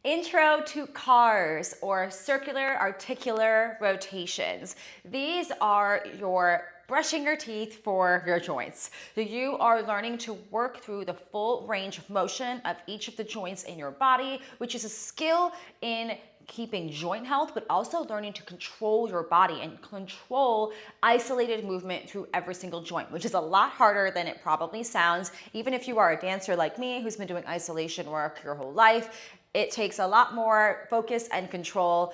Intro to CARS, or circular articular rotations. These are your brushing your teeth for your joints. So you are learning to work through the full range of motion of each of the joints in your body, which is a skill in keeping joint health, but also learning to control your body and control isolated movement through every single joint, which is a lot harder than it probably sounds. Even if you are a dancer like me who's been doing isolation work your whole life, it takes a lot more focus and control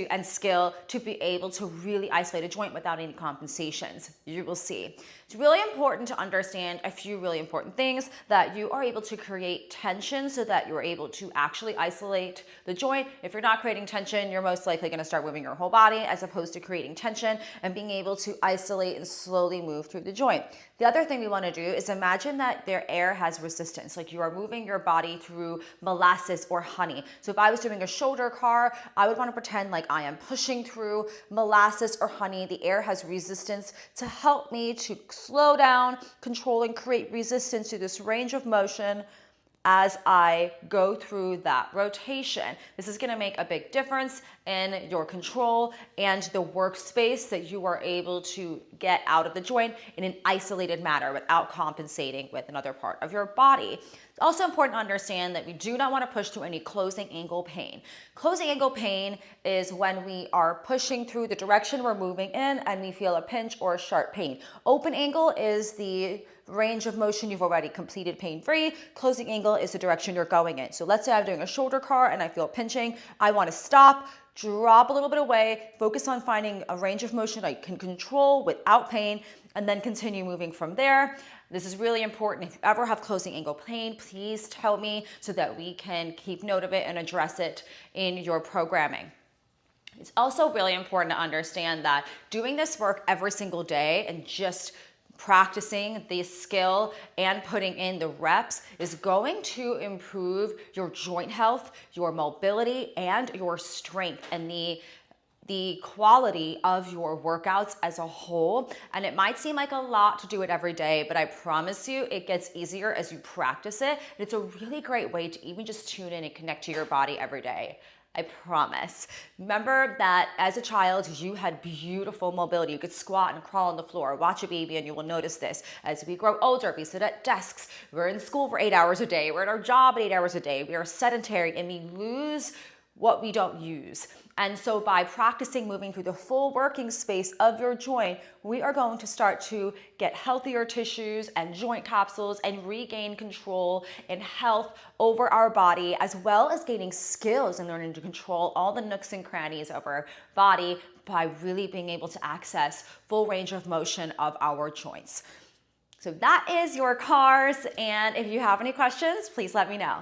and skill to be able to really isolate a joint without any compensations. You will see. It's really important to understand a few really important things: that you are able to create tension so that you're able to actually isolate the joint. If you're not creating tension, you're most likely going to start moving your whole body, as opposed to creating tension and being able to isolate and slowly move through the joint. The other thing we want to do is imagine that their air has resistance, like you are moving your body through molasses or honey. So if I was doing a shoulder car, I would want to pretend like I am pushing through molasses or honey. The air has resistance to help me to slow down, control, and create resistance to this range of motion as I go through that rotation. This is going to make a big difference in your control and the workspace that you are able to get out of the joint in an isolated manner without compensating with another part of your body. It's also important to understand that we do not want to push through any closing angle pain. Closing angle pain is when we are pushing through the direction we're moving in and we feel a pinch or a sharp pain. Open angle is the range of motion you've already completed pain-free. Closing angle is the direction you're going in. So let's say I'm doing a shoulder car and I feel pinching. I want to stop, drop a little bit away, focus on finding a range of motion I can control without pain, and then continue moving from there. This is really important. If you ever have closing angle pain, please tell me so that we can keep note of it and address it in your programming. It's also really important to understand that doing this work every single day and just practicing the skill and putting in the reps is going to improve your joint health, your mobility, and your strength, and the quality of your workouts as a whole. And it might seem like a lot to do it every day, but I promise you it gets easier as you practice it. And it's a really great way to even just tune in and connect to your body every day. I promise. Remember that as a child, you had beautiful mobility. You could squat and crawl on the floor. Watch a baby and you will notice this. As we grow older, we sit at desks. We're in school for 8 hours a day. We're at our job 8 hours a day. We are sedentary and we lose what we don't use. And so by practicing moving through the full working space of your joint, we are going to start to get healthier tissues and joint capsules and regain control and health over our body, as well as gaining skills and learning to control all the nooks and crannies of our body by really being able to access full range of motion of our joints. So that is your CARS. And if you have any questions, please let me know.